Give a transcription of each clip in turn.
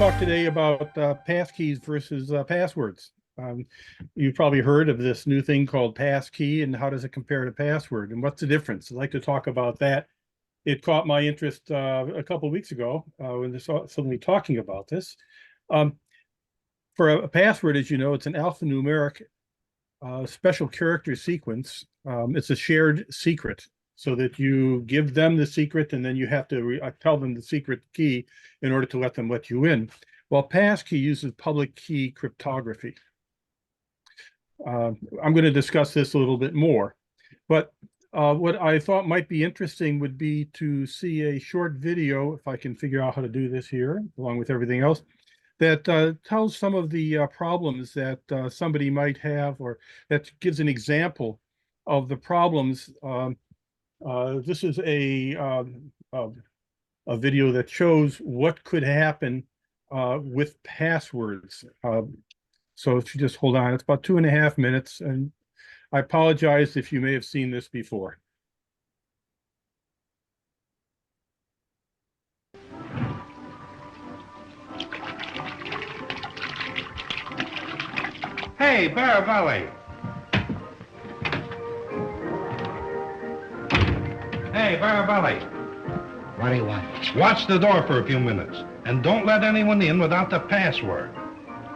talk today about passkeys versus passwords. You've probably heard of this new thing called passkey and how does it compare to password and what's the difference? I'd like to talk about that. It caught my interest a couple of weeks ago when they saw suddenly talking about this. Um, for a password, as you know, it's an alphanumeric special character sequence. It's a shared secret, so that you give them the secret and then you have to tell them the secret key in order to let you in. Well, passkey uses public key cryptography. I'm going to discuss this a little bit more, but what I thought might be interesting would be to see a short video, if I can figure out how to do this here, along with everything else, that tells some of the problems that somebody might have, or that gives an example of the problems. This is a video that shows what could happen with passwords. So if you just hold on, it's about 2.5 minutes, and I apologize if you may have seen this before. Hey, Baravelli. Hey, Baravelli. What do you want? Watch the door for a few minutes, and don't let anyone in without the password.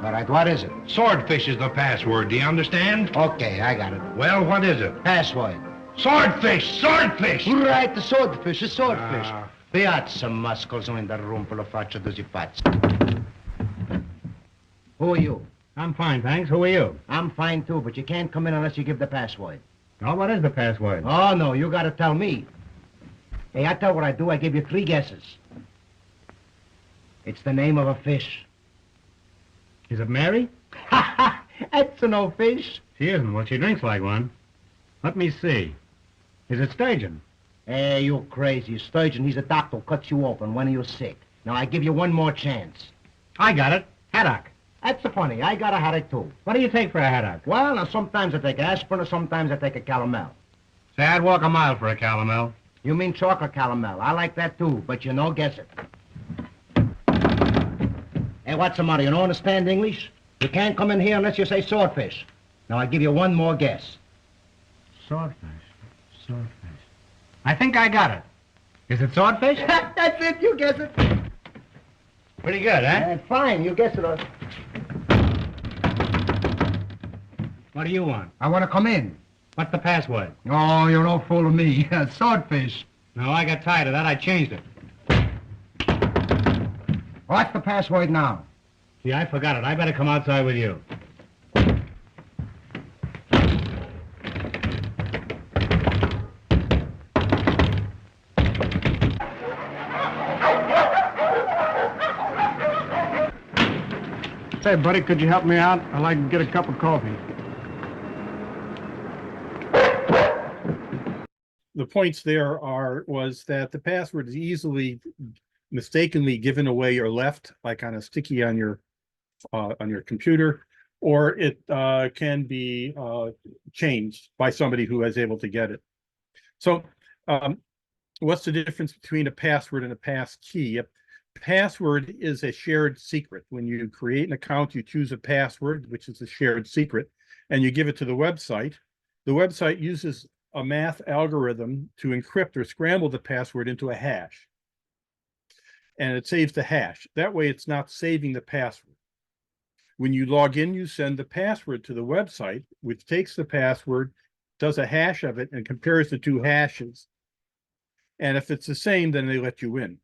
All right, what is it? Swordfish is the password, do you understand? Okay, I got it. Well, what is it? Password. Swordfish! Swordfish! Right, the swordfish, the swordfish. Ah. Piazza muscolo in the room full of faccia duzzi pazzi. Who are you? I'm fine, thanks. Who are you? I'm fine, too, but you can't come in unless you give the password. Oh, what is the password? Oh, no, you gotta tell me. Hey, I tell what I do, I give you 3 guesses. It's the name of a fish. Is it Mary? Ha ha! That's no fish. She isn't. Well, she drinks like one. Let me see. Is it sturgeon? Hey, you crazy. Sturgeon, he's a doctor who cuts you open when you're sick. Now, I give you one more chance. I got it. Haddock. That's funny. I got a haddock, too. What do you take for a haddock? Well, now, sometimes I take aspirin, or sometimes I take a calomel. Say, I'd walk a mile for a calomel. You mean chocolate calomel. I like that, too, but you know, guess it. Hey, what's the matter? You don't understand English? You can't come in here unless you say swordfish. Now, I give you one more guess. Swordfish. Swordfish. I think I got it. Is it swordfish? That's it. You guess it. Pretty good, huh? Fine. You guess it. What do you want? I want to come in. What's the password? Oh, you're no fool of me. Swordfish. No, I got tired of that. I changed it. What's the password now? See, I forgot it. I better come outside with you. Say, buddy, could you help me out? I'd like to get a cup of coffee. The points there was that the password is easily mistakenly given away or left, like on a sticky on your computer, or it can be changed by somebody who is able to get it. So what's the difference between a password and a passkey? A password is a shared secret. When you create an account, you choose a password, which is a shared secret, and you give it to the website. The website uses a math algorithm to encrypt or scramble the password into a hash. And it saves the hash. That way, it's not saving the password. When you log in, you send the password to the website, which takes the password, does a hash of it, and compares the 2 hashes. And if it's the same, then they let you in.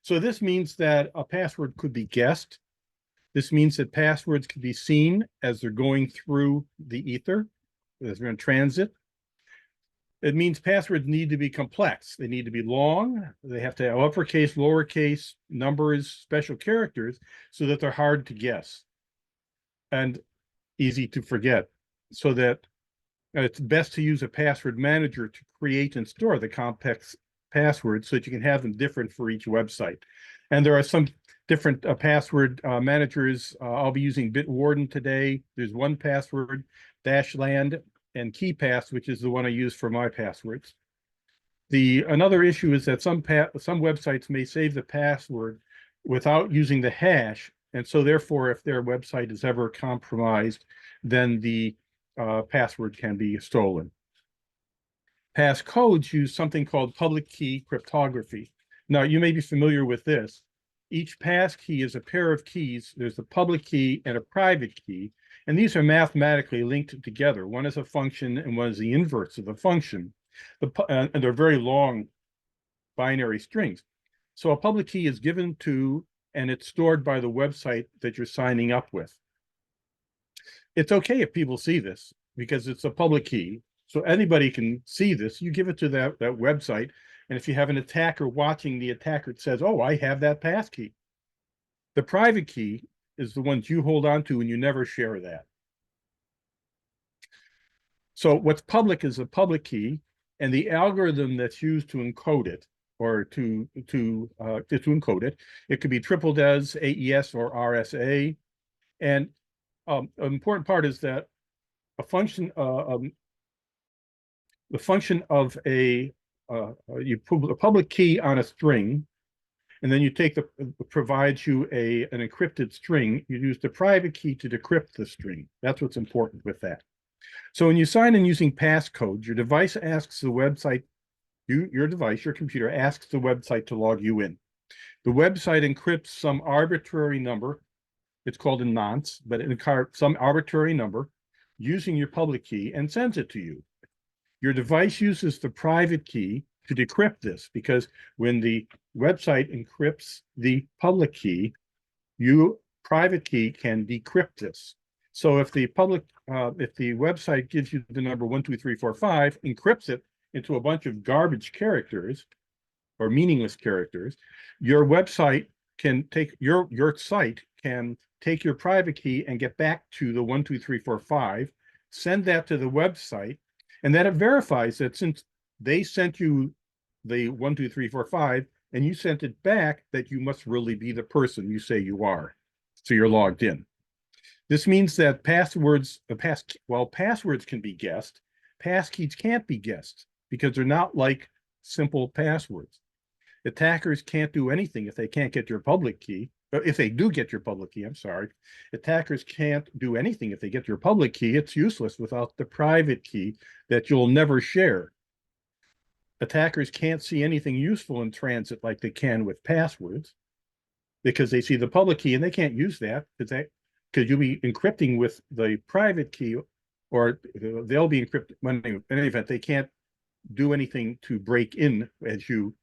So this means that a password could be guessed. This means that passwords can be seen as they're going through the ether, as they're in transit. It means passwords need to be complex. They need to be long. They have to have uppercase, lowercase, numbers, special characters, so that they're hard to guess and easy to forget. So that it's best to use a password manager to create and store the complex passwords so that you can have them different for each website. And there are some different password managers. I'll be using Bitwarden today. There's 1Password, Dashland, and KeyPass, which is the one I use for my passwords. Another issue is that some websites may save the password without using the hash. And so therefore, if their website is ever compromised, then the password can be stolen. Passcodes use something called public key cryptography. Now, you may be familiar with this. Each passkey is a pair of keys. There's a public key and a private key, and these are mathematically linked together. One is a function and one is the inverse of the function. And they're very long binary strings. So a public key is given to, and it's stored by the website that you're signing up with. It's okay if people see this because it's a public key. So anybody can see this. You give it to that website. And if you have an attacker watching, the attacker says, oh, I have that passkey. The private key is the ones you hold on to and you never share that. So what's public is a public key, and the algorithm that's used to encode it or to encode it, it could be triple DES, AES, or RSA. And an important part is that a function, the function of you put a public key on a string, and then you take provides you an encrypted string. You use the private key to decrypt the string. That's what's important with that. So when you sign in using passcodes, your device asks the website, your device, your computer asks the website to log you in. The website encrypts some arbitrary number. It's called a nonce, but it encrypts some arbitrary number using your public key and sends it to you. Your device uses the private key to decrypt this, because when the website encrypts the public key, private key can decrypt this. So if the website gives you the number 12345, encrypts it into a bunch of garbage characters or meaningless characters, your website can take your site can take your private key and get back to the 12345, send that to the website, and then it verifies that since they sent you the 12345 and you sent it back, that you must really be the person you say you are. So you're logged in. This means that passwords can be guessed, passkeys can't be guessed because they're not like simple passwords. Attackers can't do anything if they can't get your public key. If they do get your public key, I'm sorry. Attackers can't do anything if they get your public key. It's useless without the private key that you'll never share. Attackers can't see anything useful in transit like they can with passwords because they see the public key and they can't use that because you'll be encrypting with the private key, or they'll be encrypted. In any event, they can't do anything to break in as you.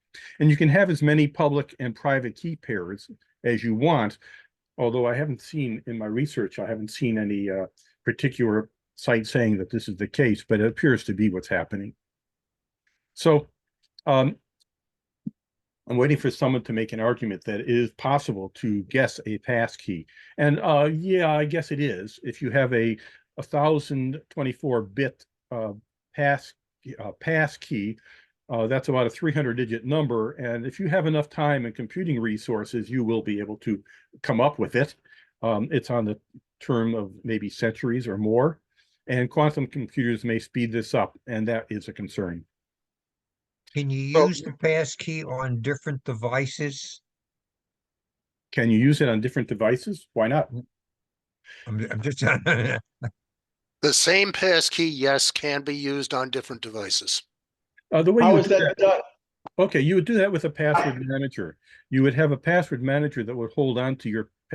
And you can have as many public and private key pairs as you want, although I haven't seen in my research, I haven't seen any particular site saying that this is the case, but it appears to be what's happening. So I'm waiting for someone to make an argument that it is possible to guess a passkey. And yeah, I guess it is. If you have a 1024-bit passkey, that's about a 300-digit number. And if you have enough time and computing resources, you will be able to come up with it. It's on the term of maybe centuries or more. And quantum computers may speed this up, and that is a concern. Can you use the passkey on different devices? Can you use it on different devices? Why not? I'm just The same passkey, yes, can be used on different devices. The way How you is that done? Okay, you would do that with a password manager. You would have a password manager that would hold on to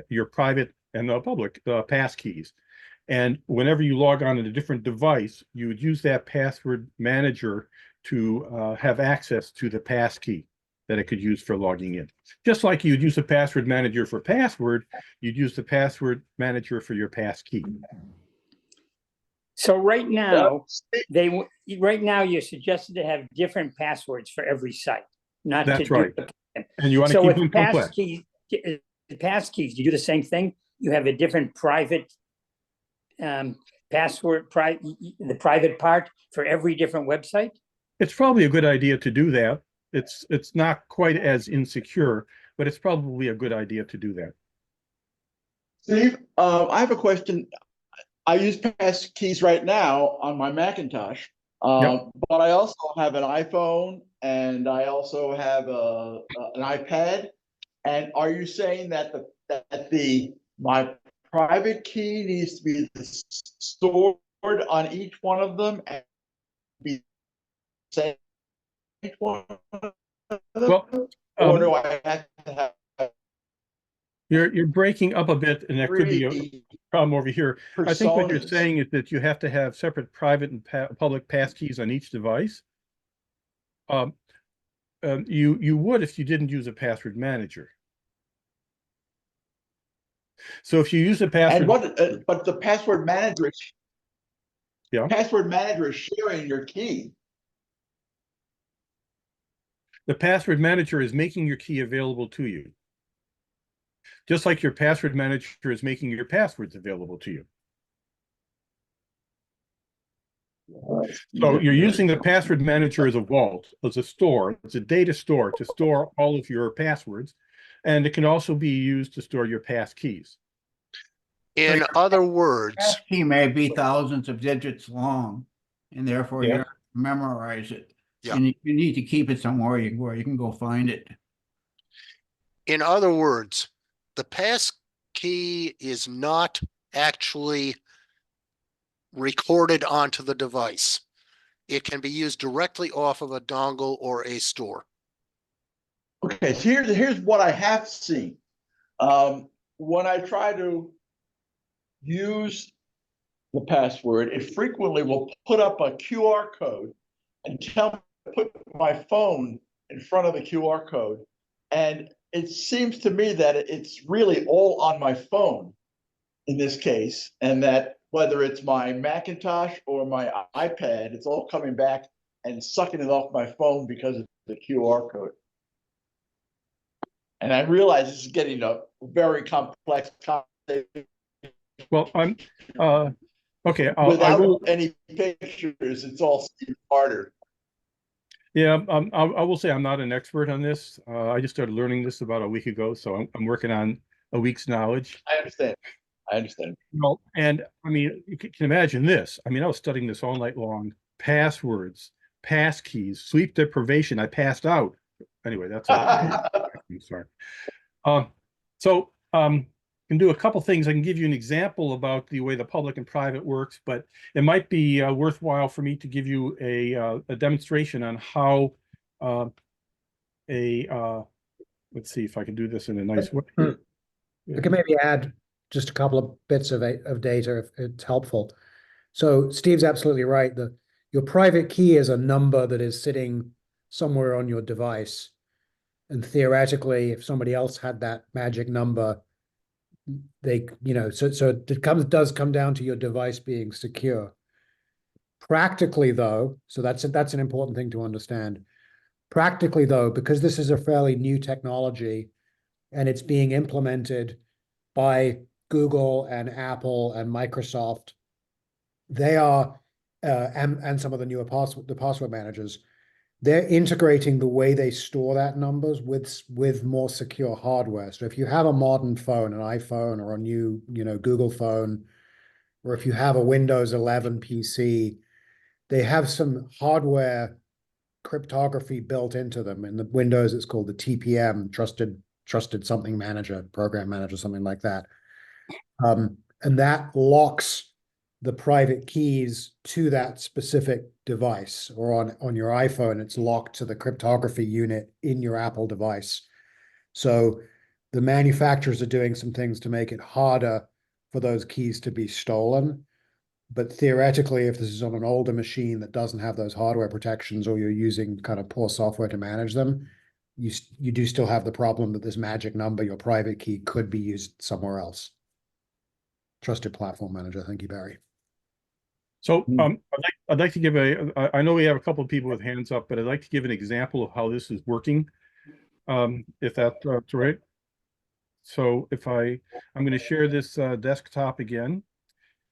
your private and public passkeys. And whenever you log on to a different device, you would use that password manager to have access to the passkey that it could use for logging in. Just like you'd use a password manager for password, you'd use the password manager for your passkey. So right now, you're suggested to have different passwords for every site, not That's to right. And you want to so keep with them complex. the passkeys, you do the same thing. You have a different private password, the private part for every different website. It's probably a good idea to do that. It's not quite as insecure, but it's probably a good idea to do that. Steve, I have a question. I use passkeys right now on my Macintosh, Yep. but I also have an iPhone and I also have an iPad. And are you saying that my private key needs to be stored on each one of them and be same each one of them? Well, Or do I have to have you're breaking up a bit, and that could be a three problem over here. I think what you're personas? saying is that you have to have separate private and public passkeys on each device. You would if you didn't use a password manager. So if you use a password, And but the password manager, yeah, password manager is sharing your key. the password manager is making your key available to you, just like your password manager is making your passwords available to you. So you're using the password manager as a vault, as a store, as a data store to store all of your passwords, and it can also be used to store your pass keys. In other words, Passkey may be thousands of digits long, and therefore you Yeah. have to memorize it. Yeah. And you need to keep it somewhere where you can go find it. in other words, the pass key is not actually recorded onto the device. It can be used directly off of a dongle or a store. Okay, so here's what I have seen. When I try to use the password, it frequently will put up a QR code and tell me to put my phone in front of the QR code. And it seems to me that it's really all on my phone in this case, and that whether it's my Macintosh or my iPad, it's all coming back and sucking it off my phone because of the QR code. And I realize this is getting a very complex conversation. Well, I'm okay. I Without will. any pictures, it's all harder. Yeah, I will say I'm not an expert on this. I just started learning this about a week ago, so I'm working on a week's knowledge. I understand. I understand. Well, and I mean, you can imagine this. I mean, I was studying this all night long. Passwords, pass keys, sleep deprivation. I passed out. Anyway, that's it. I'm sorry. So can do a couple things. I can give you an example about the way the public and private works, but it might be worthwhile for me to give you a demonstration on how let's see if I can do this in a nice way. I can maybe add just a couple of bits of data if it's helpful. So Steve's absolutely right. Your private key is a number that is sitting somewhere on your device. And theoretically, if somebody else had that magic number, they, so it does come down to your device being secure. Practically, though, so that's an important thing to understand. Practically, though, because this is a fairly new technology and it's being implemented by Google and Apple and Microsoft, they are and some of the newer password managers, they're integrating the way they store that numbers with more secure hardware. So if you have a modern phone, an iPhone or a new, Google phone, or if you have a Windows 11 PC, they have some hardware cryptography built into them. In the Windows, it's called the TPM, trusted something manager, program manager, something like that. And that locks the private keys to that specific device, or on your iPhone, it's locked to the cryptography unit in your Apple device. So the manufacturers are doing some things to make it harder for those keys to be stolen. But theoretically, if this is on an older machine that doesn't have those hardware protections, or you're using kind of poor software to manage them, you do still have the problem that this magic number, your private key, could be used somewhere else. Trusted platform manager. Thank you, Barry. So I'd like to give I know we have a couple of people with hands up, but I'd like to give an example of how this is working, if that's right. So if I'm going to share this desktop again,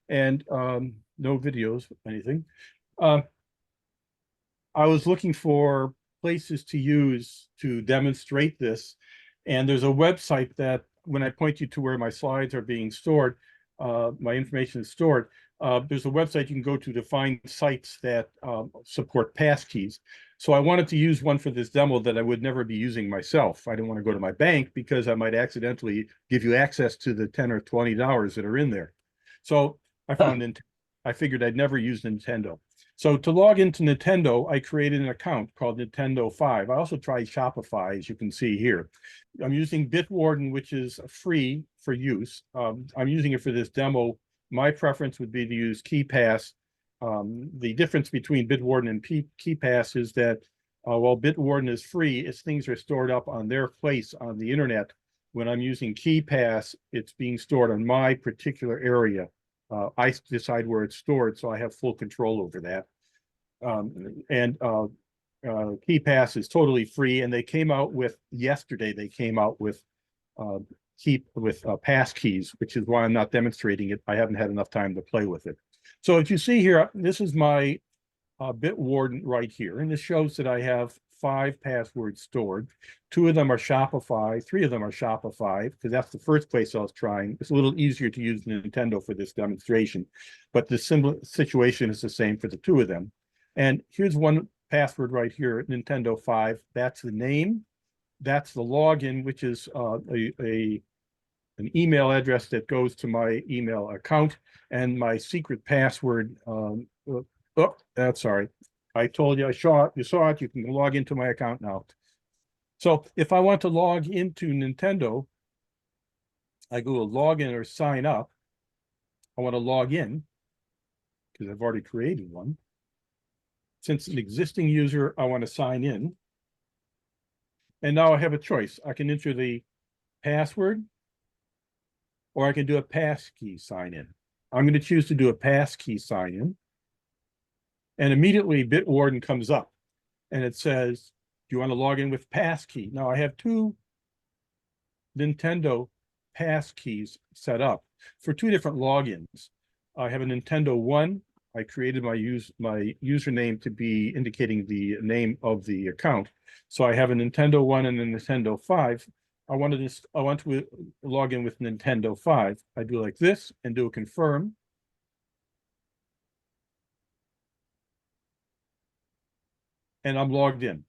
and no videos, anything. I was looking for places to use to demonstrate this, and there's a website that when I point you to where my slides are being stored, my information is stored. There's a website you can go to find sites that support passkeys. So I wanted to use one for this demo that I would never be using myself. I didn't want to go to my bank because I might accidentally give you access to the $10 or $20 that are in there. So I I figured I'd never use Nintendo. So to log into Nintendo, I created an account called Nintendo 5. I also tried Shopify, as you can see here. I'm using Bitwarden, which is free for use. I'm using it for this demo. My preference would be to use KeyPass. The difference between Bitwarden and KeyPass is that while Bitwarden is free, its things are stored up on their place on the internet. When I'm using KeyPass, it's being stored on my particular area. I decide where it's stored, so I have full control over that. KeyPass is totally free, and they came out with yesterday. They came out with Passkeys, which is why I'm not demonstrating it. I haven't had enough time to play with it. So if you see here, this is my Bitwarden right here, and this shows that I have 5 passwords stored. 2 of them are Shopify, 3 of them are Shopify, because that's the first place I was trying. It's a little easier to use Nintendo for this demonstration, but the similar situation is the same for the 2 of them. And here's one password right here, Nintendo 5. That's the name. That's the login, which is an email address that goes to my email account, and my secret password. That's sorry. I told you, you saw it. You can log into my account now. So if I want to log into Nintendo, I go to login or sign up. I want to log in because I've already created one. Since an existing user, I want to sign in. And now I have a choice. I can enter the password, or I can do a passkey sign in. I'm going to choose to do a passkey sign in. And immediately Bitwarden comes up and it says, do you want to log in with passkey? Now I have 2 Nintendo passkeys set up for 2 different logins. I have a Nintendo 1. I created my username to be indicating the name of the account. So I have a Nintendo 1 and a Nintendo 5. I want to log in with Nintendo 5. I do like this and do a confirm. And I'm logged in.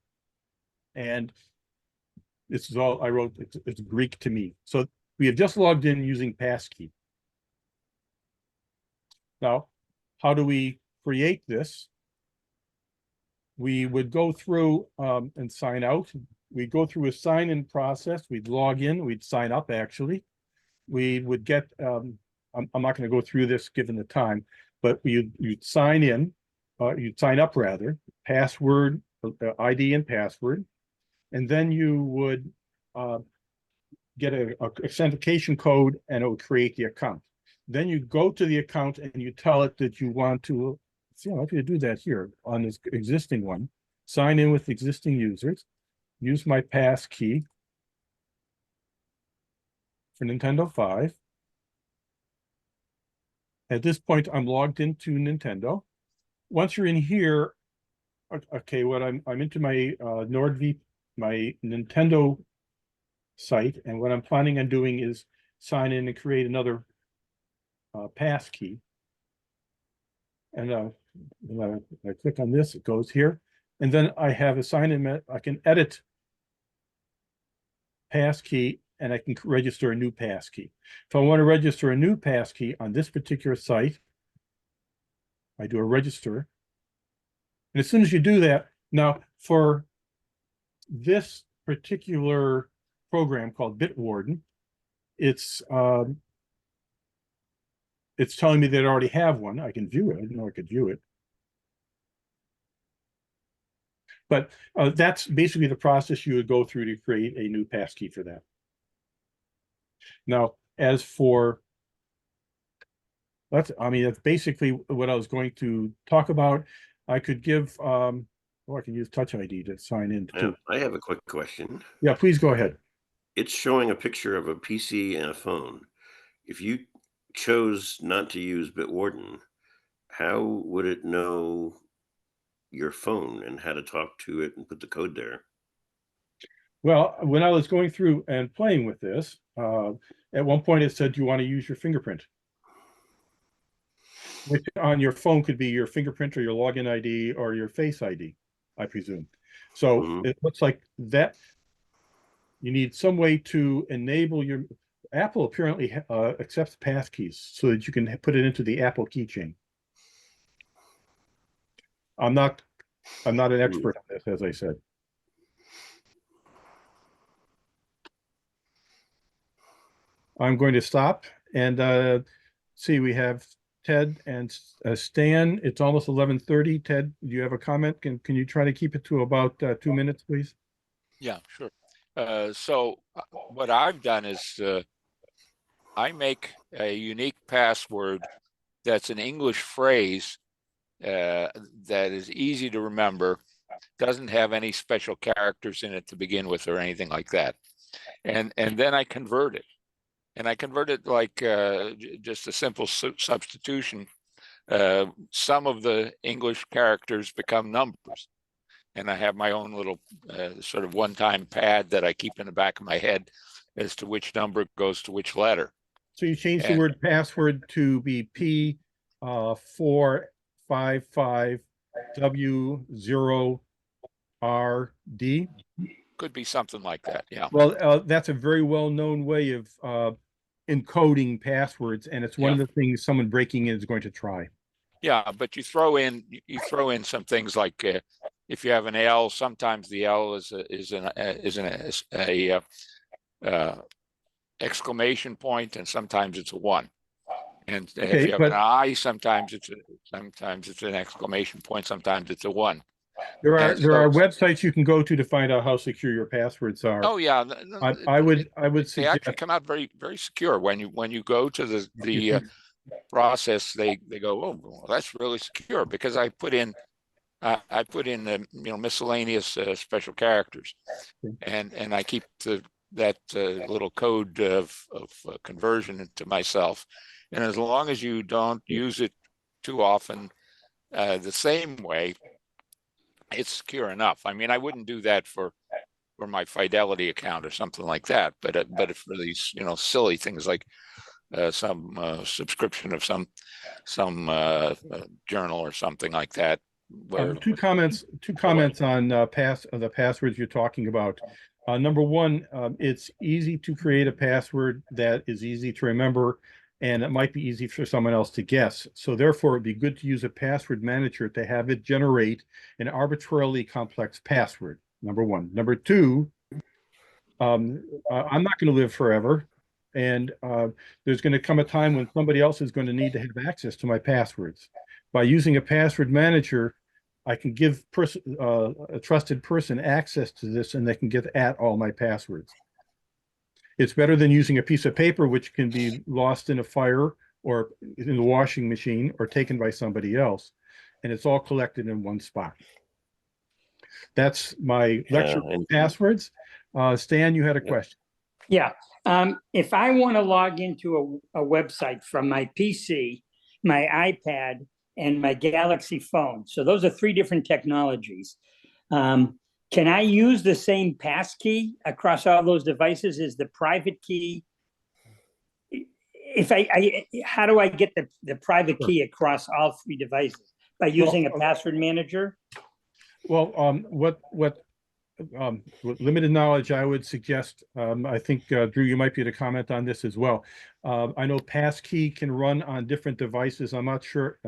And this is all I wrote. It's Greek to me. So we have just logged in using passkey. Now, how do we create this? We would go through and sign out. We'd go through a sign-in process. We'd log in. We'd sign up, actually. We would get, I'm not going to go through this given the time, but you'd sign in, you'd sign up rather, password, ID and password, and then you would get a authentication code and it would create the account. Then you go to the account and you tell it that you want to, see, I'll have you do that here on this existing one, sign in with existing users, use my pass key for Nintendo 5. At this point, I'm logged into Nintendo. Once you're in here, okay, what I'm into my NordVPN, my Nintendo site, and what I'm planning on doing is sign in and create another pass key. And when I click on this, it goes here, and then I have a sign in. I can edit pass key, and I can register a new pass key. If I want to register a new pass key on this particular site, I do a register. And as soon as you do that, now for this particular program called Bitwarden, it's telling me that I already have one. I can view it. I didn't know I could view it. But that's basically the process you would go through to create a new passkey for that. Now, as for that's basically what I was going to talk about. I could give I can use Touch ID to sign in too. I have a quick question. Yeah, please go ahead. It's showing a picture of a PC and a phone. If you chose not to use Bitwarden, how would it know your phone and how to talk to it and put the code there? Well, when I was going through and playing with this, at one point it said, do you want to use your fingerprint? Which on your phone could be your fingerprint or your login ID or your face ID, I presume. So Mhm. it looks like that you need some way to enable your Apple apparently accepts passkeys so that you can put it into the Apple keychain. I'm not an expert on this, as I said. I'm going to stop and see, we have Ted and Stan. It's almost 11:30. Ted, do you have a comment? Can you try to keep it to about 2 minutes, please? Yeah, sure. What I've done is I make a unique password that's an English phrase that is easy to remember, doesn't have any special characters in it to begin with or anything like that. And then I convert it. And I convert it like just a simple substitution. Some of the English characters become numbers. And I have my own little sort of one-time pad that I keep in the back of my head as to which number goes to which letter. So you change the word password to be P455W0RD. Could be something like that, yeah. Well, that's a very well-known way of encoding passwords, and it's one of the things someone breaking in is going to try. Yeah, but you throw in some things like if you have an L, sometimes the L is an exclamation point, and sometimes it's a 1. And if you have an I, sometimes it's an exclamation point, sometimes it's a 1. There are websites you can go to find out how secure your passwords are. Oh yeah, I would they suggest actually come out very, very secure when you go to the process. They go, oh, well, that's really secure, because I put in miscellaneous special characters, and I keep that little code of conversion to myself. And as long as you don't use it too often the same way, it's secure enough. I mean, I wouldn't do that for my Fidelity account or something like that, but for these silly things like some subscription of some journal or something like that. two comments on the passwords you're talking about. Number one, it's easy to create a password that is easy to remember, and it might be easy for someone else to guess. So therefore, it'd be good to use a password manager to have it generate an arbitrarily complex password. Number one. Number two, I'm not going to live forever. And there's going to come a time when somebody else is going to need to have access to my passwords. By using a password manager, I can give a trusted person access to this, and they can get at all my passwords. It's better than using a piece of paper, which can be lost in a fire or in the washing machine or taken by somebody else. And it's all collected in one spot. That's my lecture on passwords. Stan, you had a question. Yeah. If I want to log into a website from my PC, my iPad, and my Galaxy phone, so those are 3 different technologies, can I use the same passkey across all those devices? Is the private key? If how do I get the private key across all 3 devices? By using a password manager? Well, with limited knowledge, I would suggest, I think, Drew, you might be able to comment on this as well. I know Passkey can run on different devices. I'm not sure.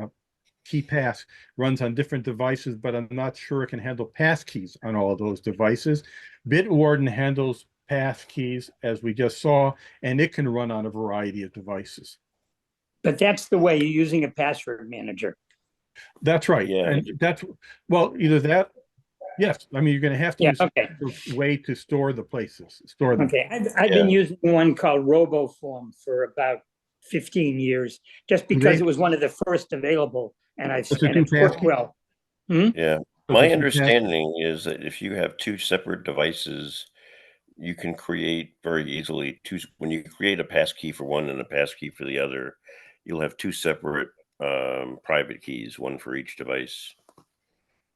KeyPass runs on different devices, but I'm not sure it can handle passkeys on all of those devices. Bitwarden handles passkeys, as we just saw, and it can run on a variety of devices. But that's the way you're using a password manager. That's right. Yeah. And that's, well, either that, yes. I mean, you're going to have to use a way to store the places, store them. Okay. I've been using one called RoboForm for about 15 years, just because it was one of the first available. And I've and it worked well. Yeah. My understanding is that if you have 2 separate devices, you can create very easily when you create a passkey for one and a passkey for the other, you'll have 2 separate private keys, one for each device.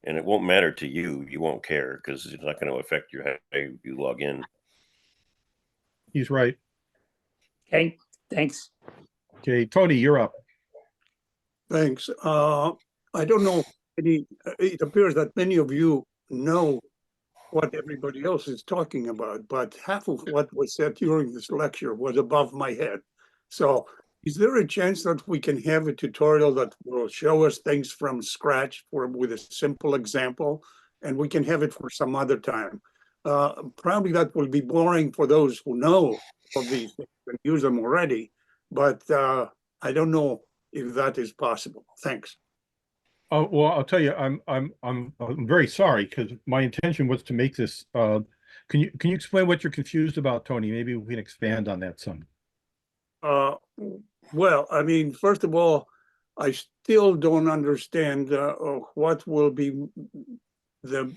And it won't matter to you. You won't care because it's not going to affect how you log in. He's right. Okay, thanks. Okay, Tony, you're up. Thanks. I don't know. It appears that many of you know what everybody else is talking about, but half of what was said during this lecture was above my head. So is there a chance that we can have a tutorial that will show us things from scratch with a simple example, and we can have it for some other time? Probably that will be boring for those who know of these things and use them already, but I don't know if that is possible. Thanks. Oh, well, I'll tell you, I'm very sorry because my intention was to make this. Can you explain what you're confused about, Tony? Maybe we can expand on that some. Well, I mean, first of all, I still don't understand what will be the,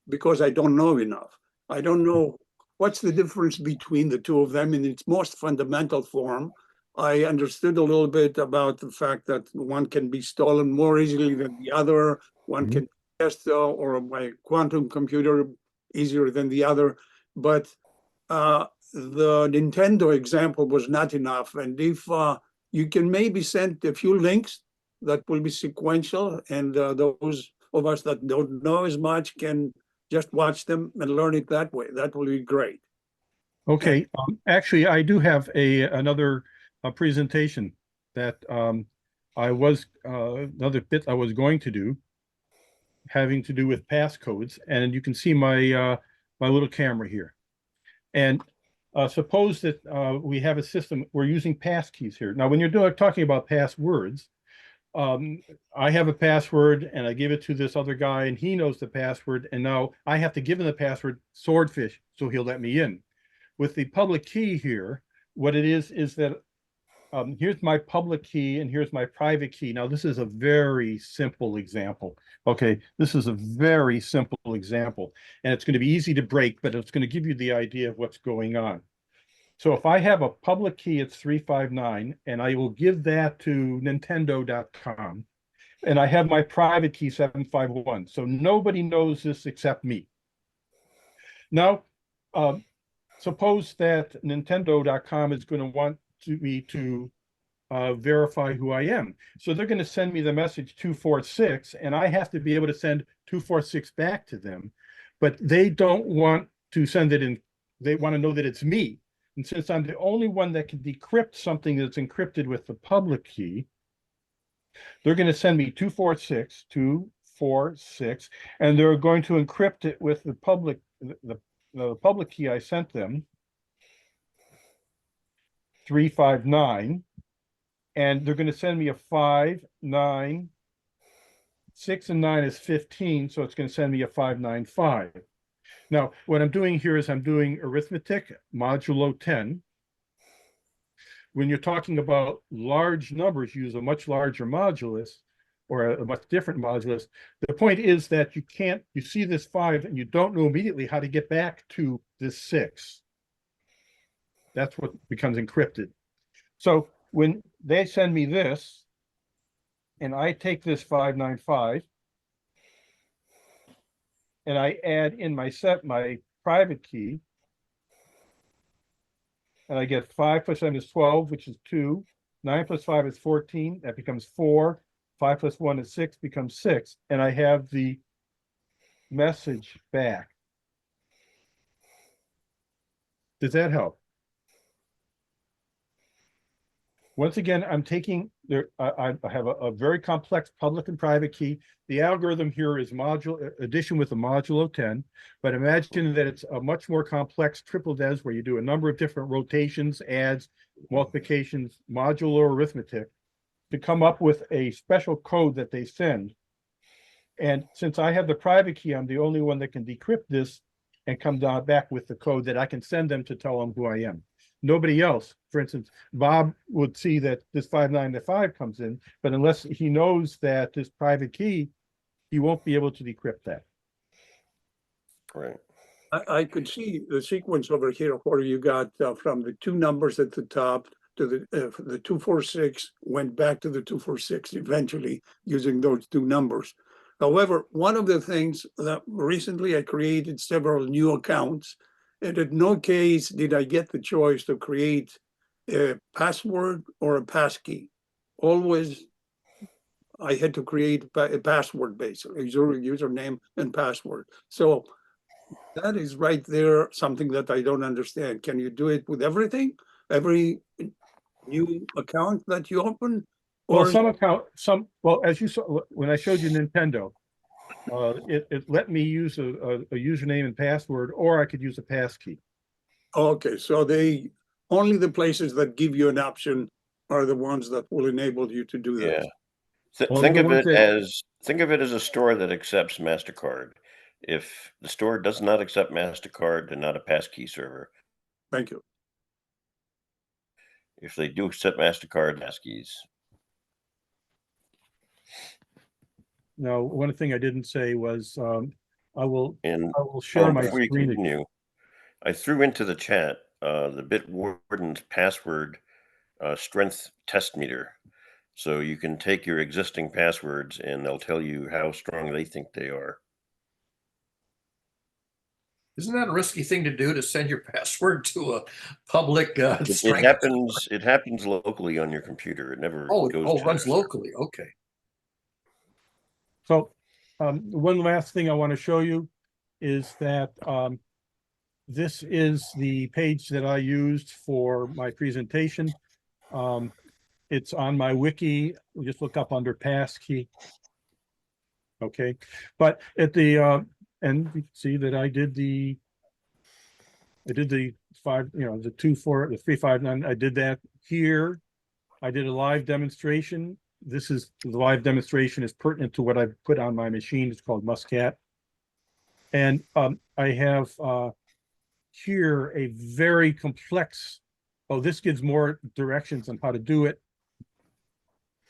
because I don't know enough. I don't know what's the difference between the two of them in its most fundamental form. I understood a little bit about the fact that one can be stolen more easily than the other. One can test or by quantum computer easier than the other. But the Nintendo example was not enough. And if you can maybe send a few links that will be sequential, and those of us that don't know as much can just watch them and learn it that way, that will be great. Okay, actually, I do have another presentation that I was another bit I was going to do, having to do with passcodes, and you can see my my little camera here. And suppose that we have a system, we're using passkeys here. Now, when you're talking about passwords, I have a password and I give it to this other guy and he knows the password, and now I have to give him the password swordfish so he'll let me in. With the public key here, what it is that here's my public key and here's my private key. Now, this is a very simple example. Okay, this is a very simple example, and it's going to be easy to break, but it's going to give you the idea of what's going on. So if I have a public key, it's 359, and I will give that to Nintendo.com, and I have my private key 751. So nobody knows this except me. Now, suppose that Nintendo.com is going to want me to verify who I am. So they're going to send me the message 246, and I have to be able to send 246 back to them. But they don't want to send it in. They want to know that it's me. And since I'm the only one that can decrypt something that's encrypted with the public key, they're going to send me 246, 246, and they're going to encrypt it with the public key I sent them, 359, and they're going to send me a 5, 9, 6 and 9 is 15, so it's going to send me a 595. Now, what I'm doing here is I'm doing arithmetic modulo 10. When you're talking about large numbers, you use a much larger modulus or a much different modulus. The point is that you see this 5 and you don't know immediately how to get back to this 6. That's what becomes encrypted. So when they send me this, and I take this 595, and I add in my private key, and I get 5 plus 7 is 12, which is 2. 9 plus 5 is 14. That becomes 4. 5 plus 1 is 6, becomes 6. And I have the message back. Does that help? Once again, I'm taking there. I have a very complex public and private key. The algorithm here is addition with a modulo 10, but imagine that it's a much more complex triple des where you do a number of different rotations, adds, multiplications, modular arithmetic to come up with a special code that they send. And since I have the private key, I'm the only one that can decrypt this and come back with the code that I can send them to tell them who I am. Nobody else, for instance, Bob would see that this 595 comes in, but unless he knows that this private key, he won't be able to decrypt that. Right. I could see the sequence over here where you got from the two numbers at the top to the 246, went back to the 246 eventually using those two numbers. However, one of the things that recently I created several new accounts, and in no case did I get the choice to create a password or a passkey. Always I had to create a password basically, username and password. So that is right there, something that I don't understand. Can you do it with everything? Every new account that you open? Well, Or well, as you saw, when I showed you Nintendo, it let me use a username and password, or I could use a passkey. okay, so only the places that give you an option are the ones that will enable you to do Yeah. that. Only the ones that- Think of it as a store that accepts MasterCard. If the store does not accept MasterCard, they're not a passkey server. Thank you. If they do accept MasterCard, passkeys. Now, one thing I didn't say was I will And share my before you screen. continue, I threw into the chat the Bitwarden's password strength test meter. So you can take your existing passwords and they'll tell you how strong they think they are. Isn't that a risky thing to do, to send your password to a public It strength? happens locally on your computer. It never goes to runs their server. locally. Okay. So one last thing I want to show you is that this is the page that I used for my presentation. It's on my wiki. We just look up under passkey. Okay, but at the and you can see that I did the 5, the 2, 4, the 3, 5, 9. I did that here. I did a live demonstration. This is the live demonstration is pertinent to what I've put on my machine. It's called Muscat. And I have here a very complex, this gives more directions on how to do it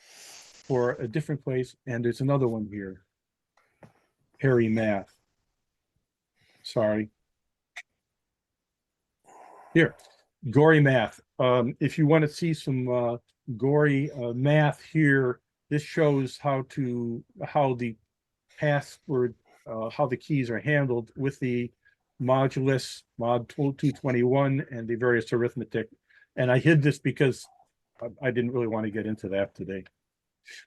for a different place. And there's another one here, Harry Math. Sorry. Here, gory math. If you want to see some gory math here, this shows how the password, how the keys are handled with the modulus, mod 221, and the various arithmetic. And I hid this because I didn't really want to get into that today.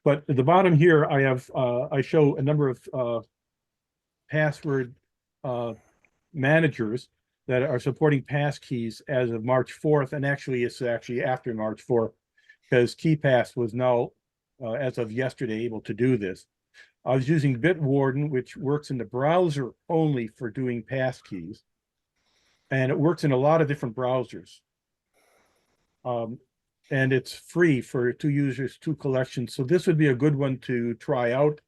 But at the bottom here, I have I show a number of password managers that are supporting passkeys as of March 4th, and actually it's actually after March 4th, because KeyPass was now, as of yesterday, able to do this. I was using Bitwarden, which works in the browser only for doing passkeys, and it works in a lot of different browsers. And it's free for 2 users, 2 collections. So this would be a good one to try out,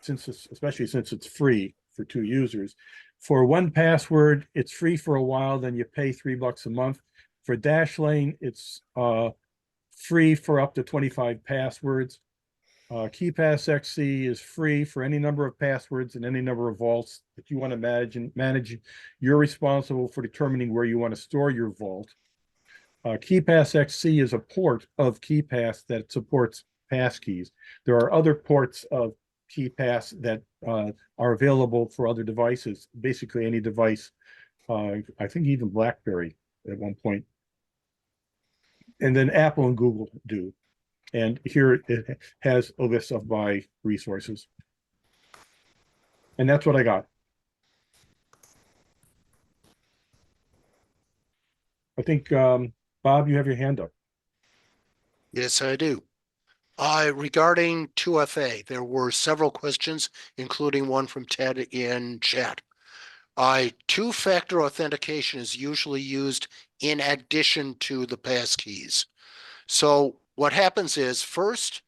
especially since it's free for 2 users. For 1 password, it's free for a while, then you pay $3 a month. For Dashlane, it's free for up to 25 passwords. KeyPass XC is free for any number of passwords and any number of vaults that you want to manage. You're responsible for determining where you want to store your vault. KeyPass XC is a port of KeyPass that supports passkeys. There are other ports of KeyPass that are available for other devices, basically any device, I think even BlackBerry at one point. And then Apple and Google do. And here it has a list of my resources. And that's what I got. I think, Bob, you have your hand up. Yes, I do. Regarding 2FA, there were several questions, including one from Ted in chat. 2-factor authentication is usually used in addition to the passkeys. So what happens is, first,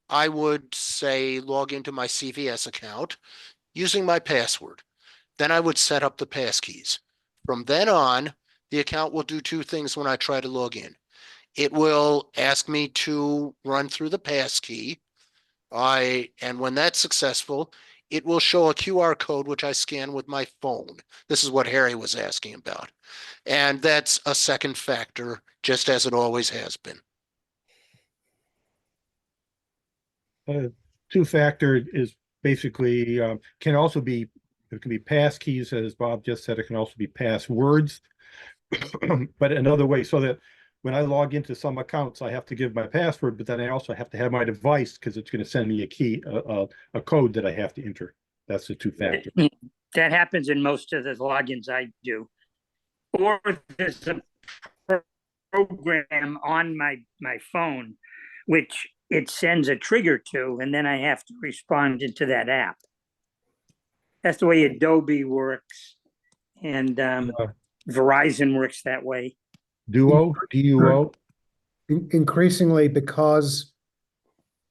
I would say log into my CVS account using my password. Then I would set up the passkeys. From then on, the account will do 2 things when I try to log in. It will ask me to run through the passkey. And when that's successful, it will show a QR code, which I scan with my phone. This is what Harry was asking about. And that's a second factor, just as it always has been. 2-factor is basically, can also be, it can be passkeys, as Bob just said, it can also be passwords. But another way, so that when I log into some accounts, I have to give my password, but then I also have to have my device because it's going to send me a key, a code that I have to enter. That's the two-factor. That happens in most of the logins I do. Or there's a program on my phone, which it sends a trigger to, and then I have to respond into that app. That's the way Adobe works, and Verizon works that way. Duo, DUO. Increasingly, because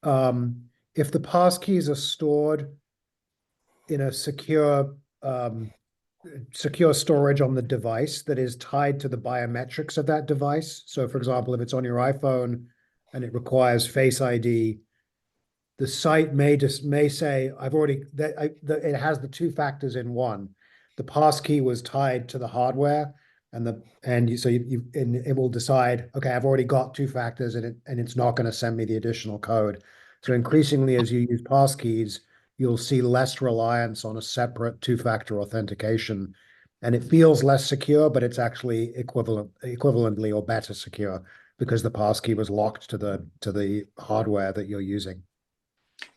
if the passkeys are stored in a secure storage on the device that is tied to the biometrics of that device. So for example, if it's on your iPhone and it requires Face ID, the site may say, it has the two factors in one. The passkey was tied to the hardware and it will decide, okay, I've already got two factors and it's not going to send me the additional code. So increasingly, as you use passkeys, you'll see less reliance on a separate two-factor authentication, and it feels less secure, but it's actually equivalently or better secure because the passkey was locked to the hardware that you're using.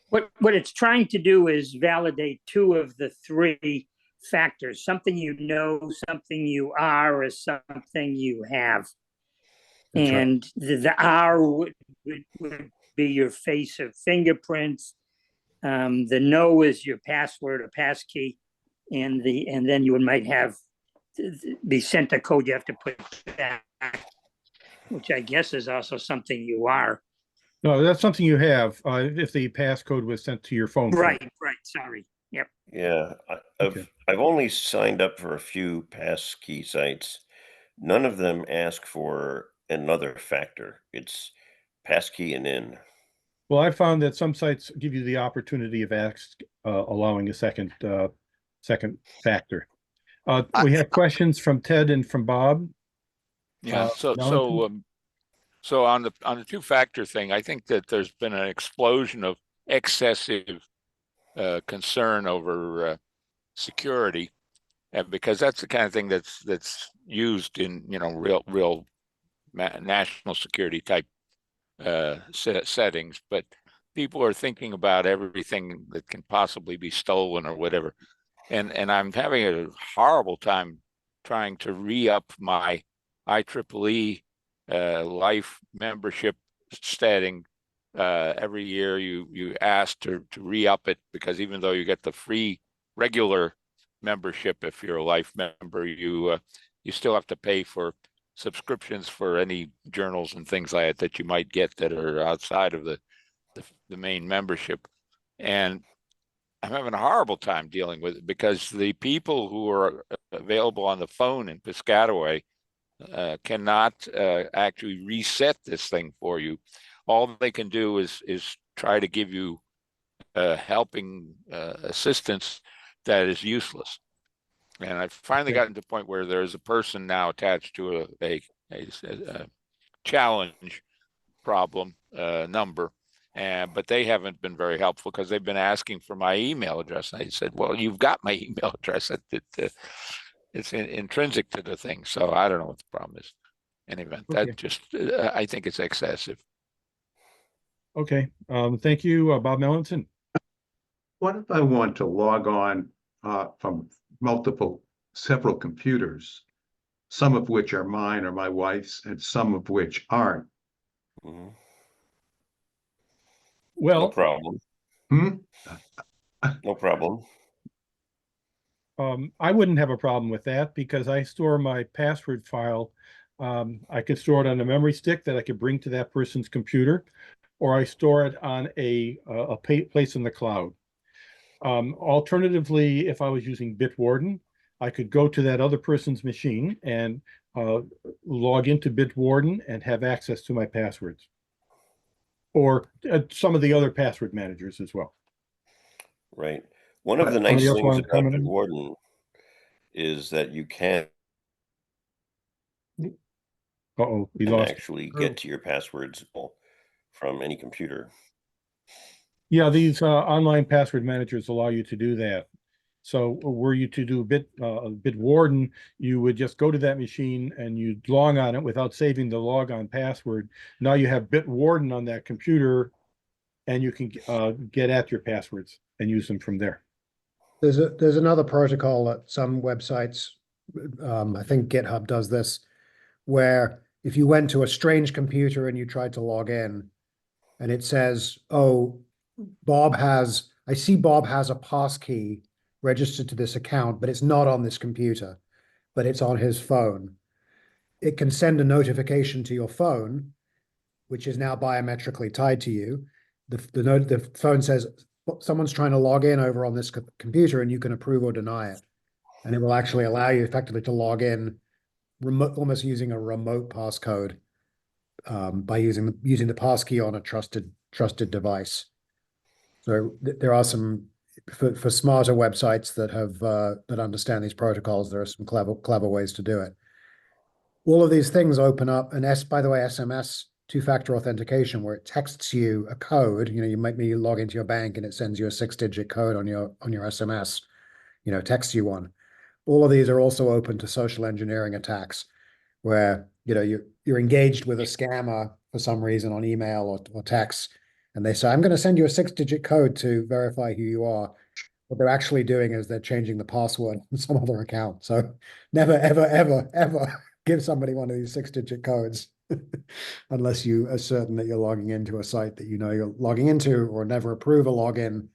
What it's trying to do is validate two of the three factors: something you know, something you are, or something you have. That's and right. the R would be your face or fingerprints. The no is your password or passkey, and then you might have be sent a code you have to put back, which I guess is also something you are. No, that's something you have. If the passcode was sent to your phone. Right. Sorry. Yep. Yeah, I've only signed up for a few passkey sites. None of them ask for another factor. It's passkey and in. Well, I found that some sites give you the opportunity of allowing a second factor. We have questions from Ted and from Bob. Yeah. So on the two-factor thing, I think that there's been an explosion of excessive concern over security, and because that's the kind of thing that's used in real national security type settings, but people are thinking about everything that can possibly be stolen or whatever, and I'm having a horrible time trying to re-up my IEEE life membership setting. Every year you ask to re-up it, because even though you get the free regular membership, if you're a life member, you still have to pay for subscriptions for any journals and things like that you might get that are outside of the main membership. And I'm having a horrible time dealing with it, because the people who are available on the phone in Piscataway cannot actually reset this thing for you. All they can do is try to give you helping assistance that is useless. And I've finally gotten to the point where there's a person now attached to a challenge problem number, but they haven't been very helpful, because they've been asking for my email address. And I said, well, you've got my email address. It's intrinsic to the thing. So I don't know what the problem is. In any event, that just I think it's excessive. Okay. Thank you, Bob Melanson. What if I want to log on from several computers, some of which are mine or my wife's, and some of which aren't? Mm-hmm. Well, no problem. No problem. I wouldn't have a problem with that, because I store my password file. I could store it on a memory stick that I could bring to that person's computer, or I store it on a place in the cloud. Alternatively, if I was using Bitwarden, I could go to that other person's machine and log into Bitwarden and have access to my passwords, or some of the other password managers as well. Right. One of the nice things about Bitwarden is that you can actually get to your passwords from any computer. Yeah, these online password managers allow you to do that. So were you to do Bitwarden, you would just go to that machine and you'd log on it without saving the logon password. Now you have Bitwarden on that computer, and you can get at your passwords and use them from there. There's another protocol that some websites, I think GitHub does this, where if you went to a strange computer and you tried to log in, and it says, "Oh, I see Bob has a passkey registered to this account, but it's not on this computer, but it's on his phone." It can send a notification to your phone, which is now biometrically tied to you. The phone says someone's trying to log in over on this computer, and you can approve or deny it, and it will actually allow you effectively to log in remote, almost using a remote passcode, by using the passkey on a trusted device. So there are some for smarter websites that have that understand these protocols. There are some clever ways to do it. All of these things open up by the way, SMS two-factor authentication, where it texts you a code. You make me log into your bank and it sends you a 6-digit code on your SMS. Texts you one. All of these are also open to social engineering attacks, where you're engaged with a scammer for some reason on email or text, and they say, "I'm going to send you a 6-digit code to verify who you are." What they're actually doing is they're changing the password in some other account. So never, ever, ever, ever give somebody one of these 6-digit codes unless you are certain that you're logging into a site that you're logging into, or never approve a login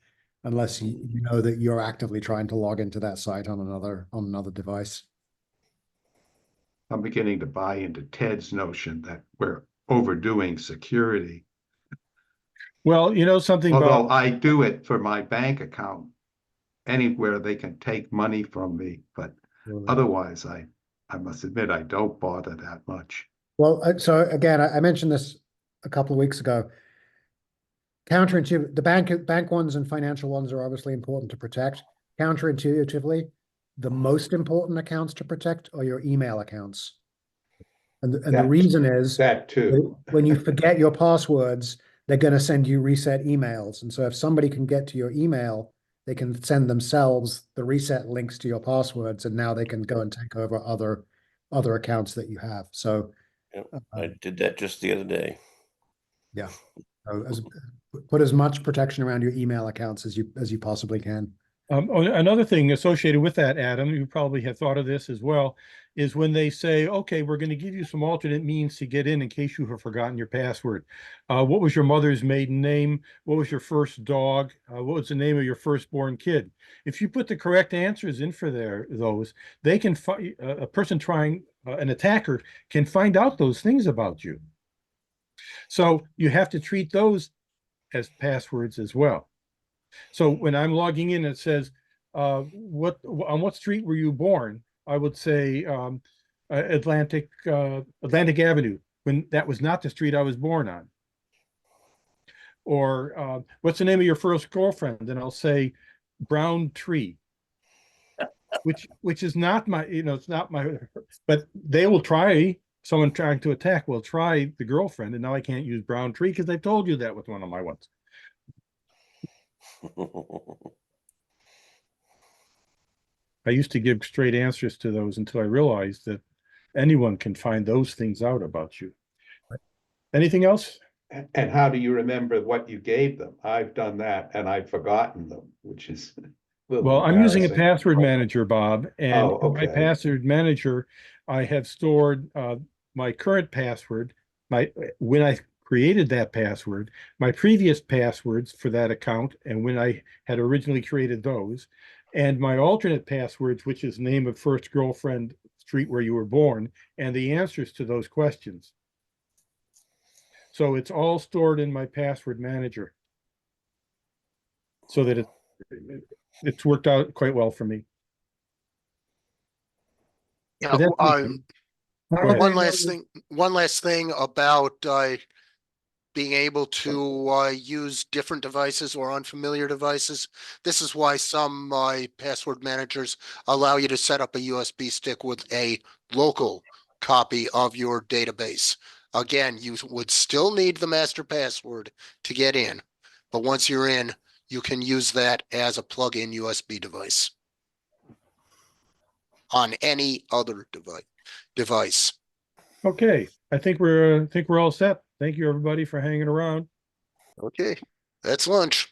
unless you know that you're actively trying to log into that site on another device. I'm beginning to buy into Ted's notion that we're overdoing security. Well, something Although about I do it for my bank account anywhere they can take money from me, but otherwise I must admit I don't bother that much. Well, so again, I mentioned this a couple of weeks ago. Counterintuitive, the bank ones and financial ones are obviously important to protect. Counterintuitively, the most important accounts to protect are your email accounts. And the reason is that too. When you forget your passwords, they're going to send you reset emails. And so if somebody can get to your email, they can send themselves the reset links to your passwords, and now they can go and take over other accounts that you have. So I did that just the other day. yeah, put as much protection around your email accounts as you possibly can. Another thing associated with that, Adam, you probably have thought of this as well, is when they say, "Okay, we're going to give you some alternate means to get in case you have forgotten your password. What was your mother's maiden name? What was your first dog? What was the name of your firstborn kid?" If you put the correct answers in for those, they can a person trying an attacker can find out those things about you. So you have to treat those as passwords as well. So when I'm logging in, it says, on what street were you born? I would say Atlantic Avenue, when that was not the street I was born on. Or what's the name of your first girlfriend? And I'll say Brown Tree, which is not my, it's not my, but they will try. Someone trying to attack will try the girlfriend, and now I can't use Brown Tree because I told you that with one of my ones. I used to give straight answers to those until I realized that anyone can find those things out about you. Anything else? And how do you remember what you gave them? I've done that and I've forgotten them, which is a little Well, I'm using a embarrassing. password manager, Bob, and in my okay. password manager, I have stored my current password, when I created that password, my previous passwords for that account, and when I had originally created those, and my alternate passwords, which is name of first girlfriend, street where you were born, and the answers to those questions. So it's all stored in my password manager, so that it's worked out quite well for me. Yeah, But that's one last thing about being able to use different devices or unfamiliar devices. This is why some password managers allow you to set up a USB stick with a local copy of your database. Again, you would still need the master password to get in, but once you're in, you can use that as a plug-in USB device. on any other device. Okay, I think we're all set. Thank you, everybody, for hanging around. Okay, that's lunch.